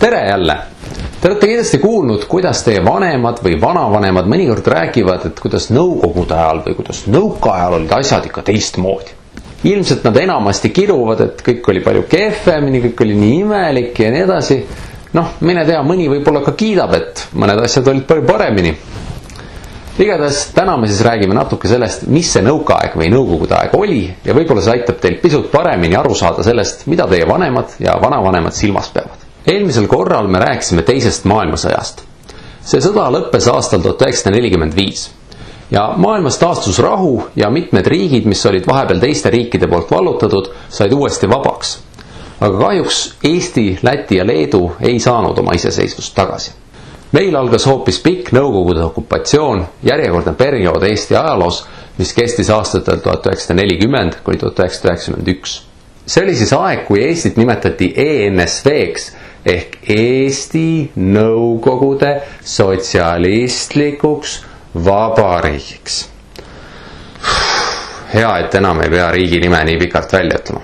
Tere jälle! Te olete kindlasti kuulnud, kuidas teie vanemad või vanavanemad mõnikord räägivad, et kuidas nõukogude ajal või kuidas nõukaajal olid asjad ikka teistmoodi. Ilmselt nad enamasti kiruvad, et kõik oli palju kehvemini, kõik oli nii imelik ja nii edasi. Mine tea, mõni võib-olla ka kiidab, et mõned asjad olid palju paremini. Igatahes täna me siis räägime natuke sellest, mis see nõukaaeg või nõukogude aeg oli ja võib-olla see aitab teil pisut paremini aru saada sellest, mida teie vanemad ja vanavanemad silmas peavad. Eelmisel korral me rääkisime teisest maailmasõjast. See sõda lõppes aastal 1945 ja maailmas taastus rahu ja mitmed riigid, mis olid vahepeal teiste riikide poolt vallutatud, said uuesti vabaks. Aga kahjuks Eesti, Läti ja Leedu ei saanud oma iseseisvust tagasi. Meil algas hoopis pikk Nõukogude okupatsioon, järjekordne periood Eesti ajaloos, mis kestis aastatel 1940 kuni 1991. See oli siis aeg, kui Eestit nimetati ENSV-ks ehk Eesti Nõukogude Sotsialistlikuks Vabariigiks. Hea, et enam ei pea riigi nime nii pikalt välja ütlema.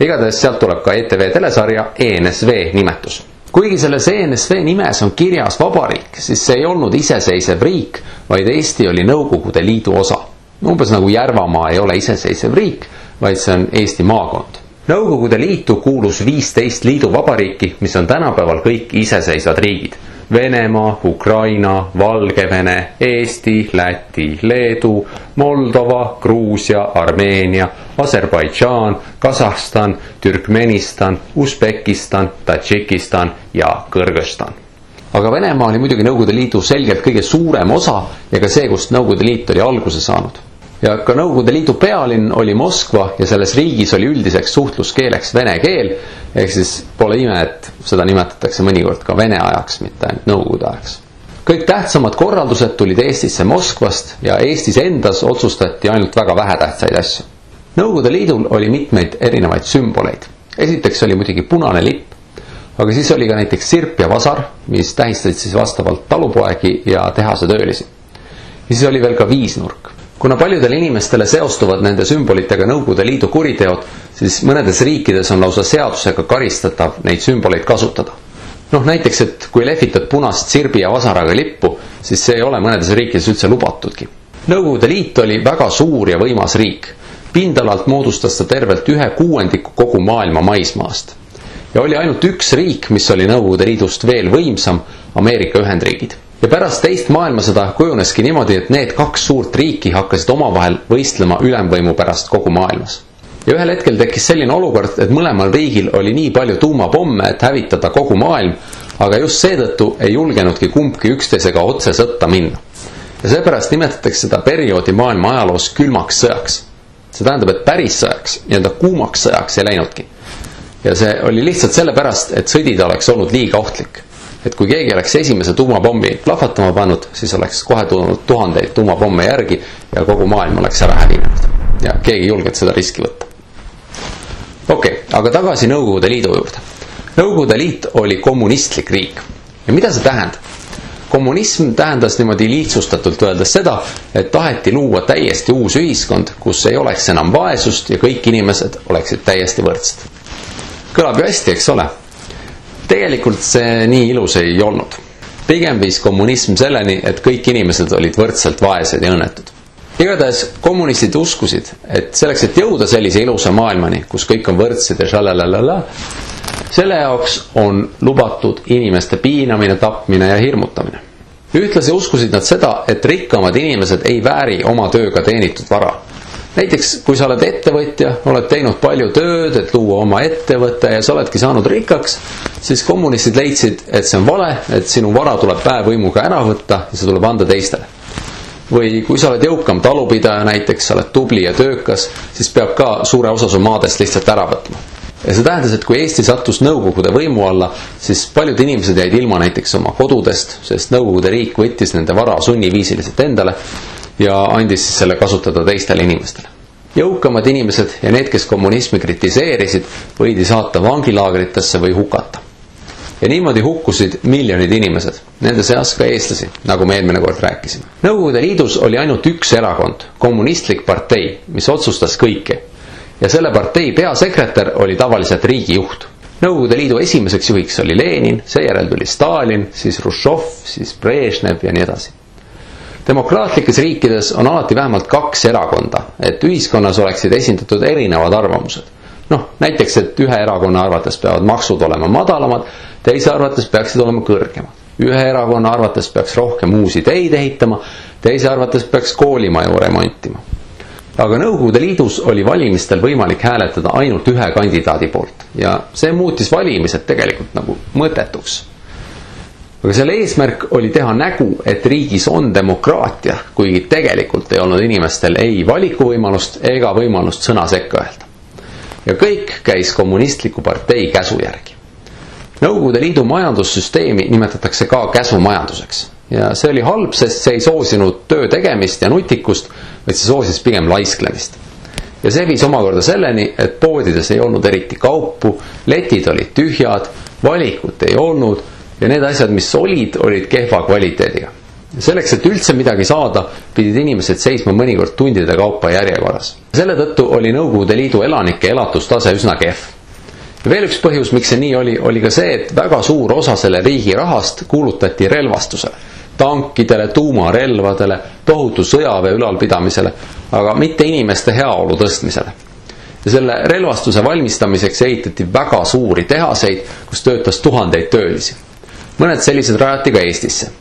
Igatahes sealt tuleb ka ETV telesarja ENSV nimetus. Kuigi selles ENSV nimes on kirjas vabariik, siis see ei olnud iseseisev riik, vaid Eesti oli Nõukogude Liidu osa. Umbes nagu Järvamaa ei ole iseseisev riik, vaid see on Eesti maakond. Nõukogude Liitu kuulus 15 liiduvabariiki, mis on tänapäeval kõik iseseisvad riigid. Venemaa, Ukraina, Valgevene, Eesti, Läti, Leedu, Moldova, Gruusia, Armeenia, Aserbaidžaan, Kasahstan, Türkmenistan, Usbekistan, Tadžikistan ja Kõrgõzstan. Aga Venemaa oli muidugi Nõukogude Liidu selgelt kõige suurem osa ja ka see, kust Nõukogude Liit oli alguse saanud. Ja ka Nõukogude Liidu pealinn oli Moskva ja selles riigis oli üldiseks suhtluskeeleks vene keel, ehk siis pole ime, et seda nimetatakse mõnikord ka vene ajaks, mitte ainult Nõukogude ajaks. Kõik tähtsamad korraldused tulid Eestisse Moskvast ja Eestis endas otsustati ainult väga vähetähtsaid asju. Nõukogude Liidul oli mitmeid erinevaid sümboleid. Esiteks oli muidugi punane lipp, aga siis oli ka näiteks sirp ja vasar, mis tähistasid siis vastavalt talupoegi ja tehase töölisi. Ja siis oli veel ka viisnurk. Kuna paljudele inimestele seostuvad nende sümbolitega Nõukogude Liidu kuriteod, siis mõnedes riikides on lausa seadusega karistatav neid sümboleid kasutada. Näiteks, et kui lehvitad punast sirbi ja vasaraga lippu, siis see ei ole mõnedes riikides üldse lubatudki. Nõukogude Liit oli väga suur ja võimas riik. Pindalalt moodustas ta tervelt 1/6 kogu maailma maismaast. Ja oli ainult üks riik, mis oli Nõukogude Liidust veel võimsam, Ameerika Ühendriigid. Ja pärast teist maailmasõda kujuneski niimoodi, et need kaks suurt riiki hakkasid omavahel võistlema ülemvõimu pärast kogu maailmas. Ja ühel hetkel tekkis selline olukord, et mõlemal riigil oli nii palju tuumapomme, et hävitada kogu maailm, aga just seetõttu ei julgenudki kumbki üksteisega otse sõtta minna. Ja seepärast nimetatakse seda perioodi maailma ajaloos külmaks sõjaks. See tähendab, et päris sõjaks, kuumaks sõjaks ei läinudki. Ja see oli lihtsalt sellepärast, et sõdida oleks olnud liiga ohtlik. Et kui keegi oleks esimese tuumapommi plahvatama pannud, siis oleks kohe tulnud tuhandeid tuumapomme järgi ja kogu maailm oleks ära hävinenud. Ja keegi julged seda riski võtta. Okei, aga tagasi Nõukogude Liidu juurde. Nõukogude Liit oli kommunistlik riik. Ja mida see tähendab? Kommunism tähendas niimoodi lihtsustatult öeldes seda, et taheti luua täiesti uus ühiskond, kus ei oleks enam vaesust ja kõik inimesed oleksid täiesti võrdsed. Kõlab ju hästi, eks ole? Tegelikult see nii ilus ei olnud. Pigem viis kommunism selleni, et kõik inimesed olid võrdselt vaesed ja õnnetud. Igatahes kommunistid uskusid, et selleks, et jõuda sellise ilusa maailmani, kus kõik on võrdsed ja šalalalala, selle jaoks on lubatud inimeste piinamine, tapmine ja hirmutamine. Ühtlasi uskusid nad seda, et rikkamad inimesed ei vääri oma tööga teenitud vara. Näiteks, kui sa oled ettevõtja, oled teinud palju tööd, et luua oma ettevõtte ja sa oledki saanud rikkaks, siis kommunistid leidsid, et see on vale, et sinu vara tuleb väevõimuga ära võtta ja see tuleb anda teistele. Või kui sa oled jõukam talupidaja näiteks, sa oled tubli ja töökas, siis peab ka suure osa su maadest lihtsalt ära võtma. Ja see tähendas, et kui Eesti sattus Nõukogude võimu alla, siis paljud inimesed jäid ilma näiteks oma kodudest, sest Nõukogude riik võttis nende vara sunniviisiliselt endale ja andis siis selle kasutada teistele inimestele. Jõukamad inimesed ja need, kes kommunismi kritiseerisid, võidi saata vangilaagritesse või hukata. Ja niimoodi hukkusid miljonid inimesed, nende seas ka eestlasi, nagu me eelmine kord rääkisime. Nõukogude Liidus oli ainult üks erakond, kommunistlik partei, mis otsustas kõike. Ja selle partei peasekretär oli tavaliselt riigijuht. Nõukogude Liidu esimeseks juhiks oli Lenin, seejärel tuli Stalin, siis Hruštšov, siis Brežnev ja nii edasi. Demokraatlikes riikides on alati vähemalt 2 erakonda, et ühiskonnas oleksid esindatud erinevad arvamused. Näiteks, et ühe erakonna arvates peavad maksud olema madalamad, teise arvates peaksid olema kõrgemad. Ühe erakonna arvates peaks rohkem uusi teid ehitama, teise arvates peaks koolimaju remontima. Aga Nõukogude Liidus oli valimistel võimalik hääletada ainult ühe kandidaadi poolt ja see muutis valimised tegelikult nagu mõttetuks. Aga selle eesmärk oli teha nägu, et riigis on demokraatia, kuigi tegelikult ei olnud inimestel ei valikuvõimalust ega võimalust sõna sekka öelda. Ja kõik käis kommunistliku partei käsu järgi. Nõukogude Liidu majandussüsteemi nimetatakse ka käsumajanduseks. Ja see oli halb, sest see ei soosinud töö tegemist ja nutikust, vaid see soosis pigem laisklemist. Ja see viis omakorda selleni, et poodides ei olnud eriti kaupu, letid olid tühjad, valikut ei olnud ja need asjad, mis olid kehva kvaliteediga. Ja selleks, et üldse midagi saada, pidid inimesed seisma mõnikord tundide kaupa järjekorras. Selle tõttu oli Nõukogude Liidu elanike elatustase üsna kehv. Ja veel üks põhjus, miks see nii oli ka see, et väga suur osa selle riigi rahast kuulutati relvastusele. Tankidele, tuumarelvadele, tohutu sõjaväe ülalpidamisele, aga mitte inimeste heaolu tõstmisele. Ja selle relvastuse valmistamiseks ehitati väga suuri tehaseid, kus töötas tuhandeid töölisi. Mõned sellised rajati ka Eestisse.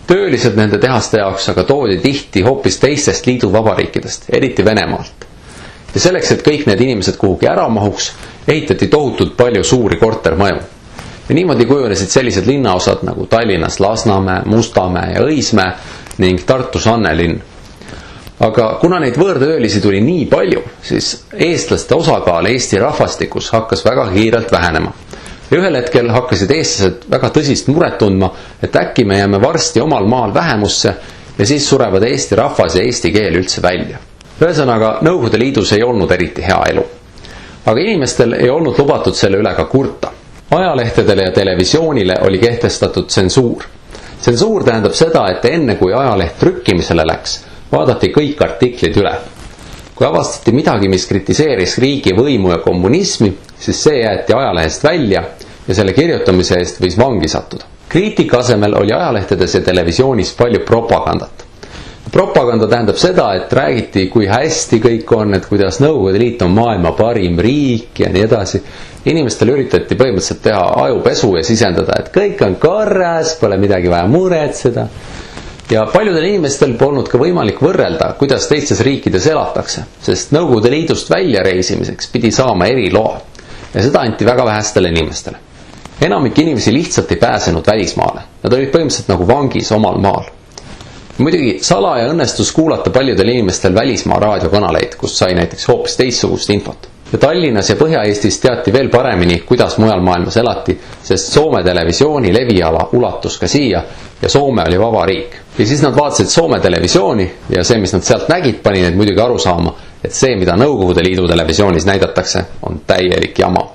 Töölised nende tehaste jaoks aga toodi tihti hoopis teistest liiduvabariikidest, eriti Venemaalt. Ja selleks, et kõik need inimesed kuhugi ära mahuks, ehitati tohutult palju suuri kortermaju. Ja niimoodi kujunesid sellised linnaosad nagu Tallinnas Lasnamäe, Mustamäe ja Õismäe ning Tartus Annelinn. Aga kuna neid võõrtöölisi tuli nii palju, siis eestlaste osakaal Eesti rahvastikus hakkas väga kiirelt vähenema. Ja ühel hetkel hakkasid eestlased väga tõsist muret tundma, et äkki me jääme varsti omal maal vähemusse ja siis surevad Eesti rahvas ja eesti keel üldse välja. Ühesõnaga, Nõukogude Liidus ei olnud eriti hea elu. Aga inimestel ei olnud lubatud selle üle ka kurta. Ajalehtedele ja televisioonile oli kehtestatud tsensuur. Tsensuur tähendab seda, et enne kui ajaleht trükkimisele läks, vaadati kõik artiklid üle. Kui avastati midagi, mis kritiseeris riigi võimu ja kommunismi, siis see jäeti ajalehest välja ja selle kirjutamise eest võis vangi sattuda. Kriitika asemel oli ajalehtedes ja televisioonis palju propagandat. Propaganda tähendab seda, et räägiti, kui hästi kõik on, et kuidas Nõukogude Liit on maailma parim riik ja nii edasi. Inimestele üritati põhimõtteliselt teha ajupesu ja sisendada, et kõik on korras, pole midagi vaja muretseda. Ja paljudel inimestel polnud ka võimalik võrrelda, kuidas teistes riikides elatakse, sest Nõukogude Liidust välja reisimiseks pidi saama eriloa ja seda anti väga vähestele inimestele. Enamik inimesi lihtsalt ei pääsenud välismaale. Nad olid põhimõtteliselt nagu vangis omal maal. Muidugi salaja õnnestus kuulata paljudel inimestel välismaa raadiokanaleid, kus sai näiteks hoopis teistsugust infot. Ja Tallinnas ja Põhja-Eestis teati veel paremini, kuidas mujal maailmas elati, sest Soome televisiooni leviala ulatus ka siia ja Soome oli vaba riik. Ja siis nad vaatasid Soome televisiooni ja see, mis nad sealt nägid, pani need muidugi aru saama, et see, mida Nõukogude Liidu televisioonis näidatakse, on täielik jama.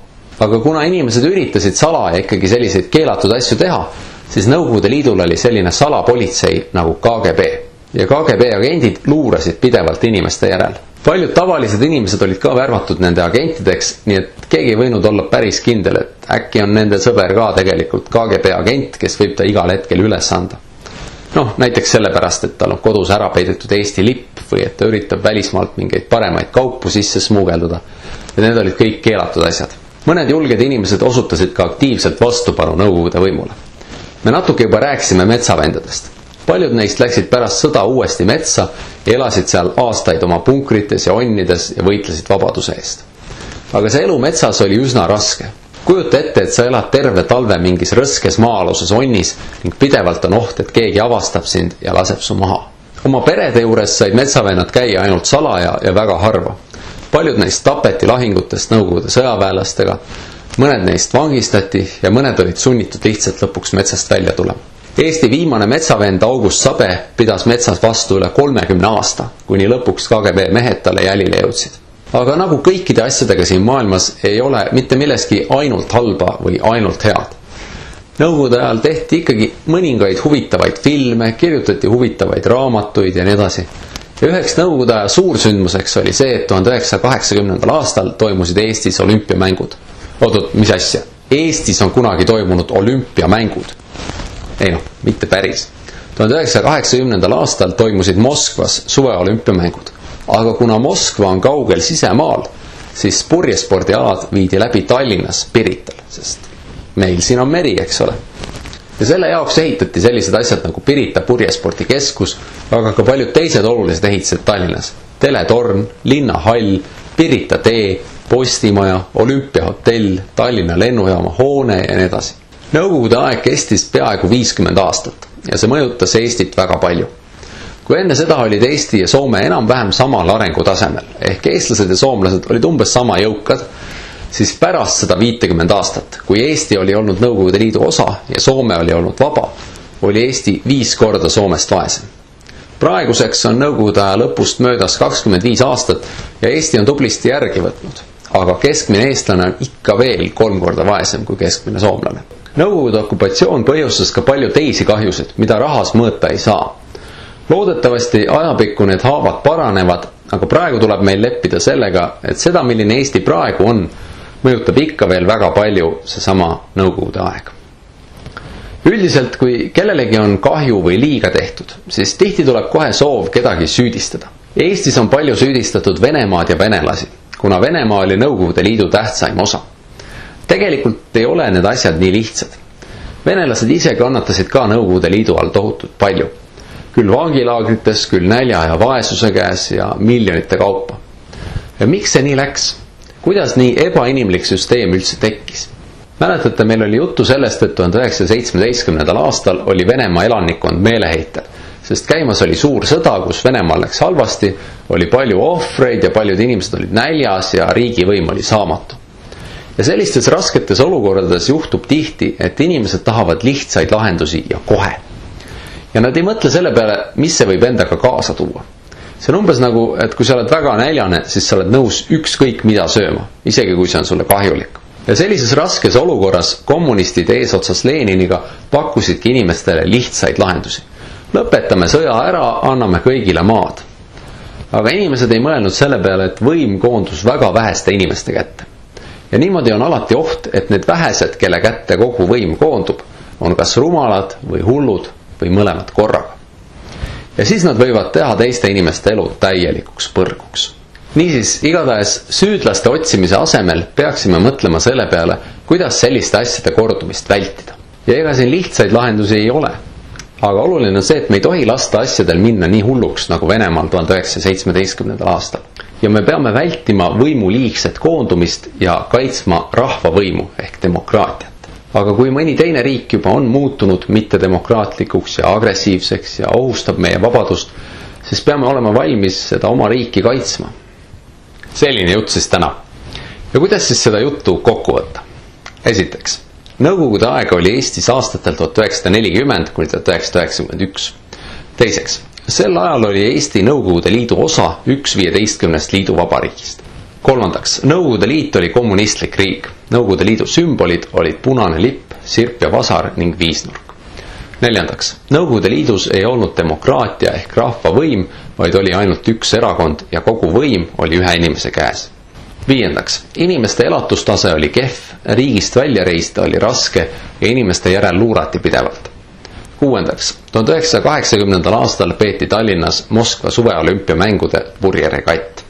Aga kuna inimesed üritasid salaja ikkagi selliseid keelatud asju teha, siis Nõukogude Liidul oli selline salapolitsei nagu KGB. Ja KGB agendid luurasid pidevalt inimeste järel. Paljud tavalised inimesed olid ka värvatud nende agentideks, nii et keegi ei võinud olla päris kindel, et äkki on nende sõber ka tegelikult KGB agent, kes võib ta igal hetkel üles anda. Näiteks sellepärast, et tal on kodus ära peidetud Eesti lipp või et ta üritab välismaalt mingeid paremaid kaupu sisse smuugelduda. Ja need olid kõik keelatud asjad. Mõned julged inimesed osutasid ka aktiivselt vastupanu Nõukogude võimule. Me natuke juba rääkisime metsavendadest. Paljud neist läksid pärast sõda uuesti metsa ja elasid seal aastaid oma punkrites ja onnides ja võitlesid vabaduse eest. Aga see elu metsas oli üsna raske. Kujuta ette, et sa elad terve talve mingis rõskes maa-aluses onnis ning pidevalt on oht, et keegi avastab sind ja laseb su maha. Oma perede juures said metsavennad käia ainult salaja ja väga harva. Paljud neist tapeti lahingutest Nõukogude sõjaväelastega, mõned neist vangistati ja mõned olid sunnitud lihtsalt lõpuks metsast välja tulema. Eesti viimane metsavend August Sabe pidas metsas vastu üle 30 aasta, kuni lõpuks KGB mehed talle jälile jõudsid. Aga nagu kõikide asjadega siin maailmas ei ole mitte milleski ainult halba või ainult head. Nõukogude ajal tehti ikkagi mõningaid huvitavaid filme, kirjutati huvitavaid raamatuid ja nii edasi. Ja üheks Nõukogude aja suursündmuseks oli see, et 1980. aastal toimusid Eestis olümpiamängud. Oot, mis asja? Eestis on kunagi toimunud olümpiamängud. Ei noh, mitte päris. 1980. aastal toimusid Moskvas suveolümpiamängud. Aga kuna Moskva on kaugel sisemaal, siis purjespordialad viidi läbi Tallinnas Pirital, sest meil siin on meri, eks ole. Ja selle jaoks ehitati sellised asjad nagu Pirita purjespordikeskus, aga ka paljud teised olulised ehitised Tallinnas. Teletorn, linnahall, Pirita tee, postimaja, olümpiahotell, Tallinna lennujaama hoone ja nii edasi. Nõukogude aeg kestis peaaegu 50 aastat ja see mõjutas Eestit väga palju. Kui enne seda olid Eesti ja Soome enam-vähem samal arengutasemel, ehk eestlased ja soomlased olid umbes sama jõukad, siis pärast seda 50 aastat, kui Eesti oli olnud Nõukogude Liidu osa ja Soome oli olnud vaba, oli Eesti 5 korda Soomest vaesem. Praeguseks on Nõukogude aja lõpust möödas 25 aastat ja Eesti on tublisti järgi võtnud, aga keskmine eestlane on ikka veel 3 korda vaesem kui keskmine soomlane. Nõukogude okupatsioon põhjustas ka palju teisi kahjusid, mida rahas mõõta ei saa. Loodetavasti ajapikku need haavad paranevad, aga praegu tuleb meil leppida sellega, et seda, milline Eesti praegu on, mõjutab ikka veel väga palju seesama Nõukogude aeg. Üldiselt, kui kellelegi on kahju või liiga tehtud, siis tihti tuleb kohe soov kedagi süüdistada. Eestis on palju süüdistatud Venemaad ja venelasi, kuna Venemaa oli Nõukogude Liidu tähtsaim osa. Tegelikult ei ole need asjad nii lihtsad. Venelased ise kannatasid ka Nõukogude Liidu all tohutult palju. Küll vangilaagrites, küll nälja ja vaesuse käes ja miljonite kaupa. Ja miks see nii läks? Kuidas nii ebainimlik süsteem üldse tekkis? Mäletate, meil oli juttu sellest, et 1917. aastal oli Venemaa elanikkond meeleheitel, sest käimas oli suur sõda, kus Venemaal läks halvasti, oli palju ohvreid ja paljud inimesed olid näljas ja riigivõim oli saamatu. Ja sellistes rasketes olukordades juhtub tihti, et inimesed tahavad lihtsaid lahendusi ja kohe. Ja nad ei mõtle selle peale, mis see võib endaga kaasa tuua. See on umbes nagu, et kui sa oled väga näljane, siis sa oled nõus ükskõik mida sööma, isegi kui see on sulle kahjulik. Ja sellises raskes olukorras kommunistid eesotsas Leniniga pakkusidki inimestele lihtsaid lahendusi. Lõpetame sõja ära, anname kõigile maad. Aga inimesed ei mõelnud selle peale, et võim koondus väga väheste inimeste kätte. Ja niimoodi on alati oht, et need vähesed, kelle kätte kogu võim koondub, on kas rumalad või hullud või mõlemad korraga. Ja siis nad võivad teha teiste inimeste elu täielikuks põrguks. Niisiis, igatahes süüdlaste otsimise asemel peaksime mõtlema selle peale, kuidas selliste asjade kordumist vältida. Ja ega siin lihtsaid lahendusi ei ole. Aga oluline on see, et me ei tohi lasta asjadel minna nii hulluks nagu Venemaal 1917. aastal. Ja me peame vältima võimu liigset koondumist ja kaitsma rahvavõimu ehk demokraatiat. Aga kui mõni teine riik juba on muutunud mittedemokraatlikuks ja agressiivseks ja ohustab meie vabadust, siis peame olema valmis seda oma riiki kaitsma. Selline jutt siis täna. Ja kuidas siis seda juttu kokku võtta? Esiteks, Nõukogude aega oli Eestis aastatel 1940 kuni 1991. Teiseks, sel ajal oli Eesti Nõukogude Liidu osa 1/15 liidu vabariigist. Kolmandaks, Nõukogude Liit oli kommunistlik riik. Nõukogude Liidu sümbolid olid punane lipp, sirp ja vasar ning viisnurk. Neljandaks, Nõukogude Liidus ei olnud demokraatia ehk rahvavõim, vaid oli ainult üks erakond ja kogu võim oli ühe inimese käes. Viiendaks, inimeste elatustase oli kehv, riigist välja reista oli raske ja inimeste järel luurati pidevalt. Kuuendaks, 1980. aastal peeti Tallinnas Moskva suveolümpiamängude purjeregatt.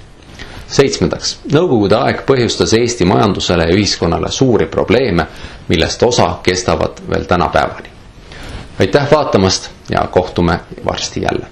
Seitsmendaks, Nõukogude aeg põhjustas Eesti majandusele ja ühiskonnale suuri probleeme, millest osa kestavad veel tänapäevani. Aitäh vaatamast ja kohtume varsti jälle.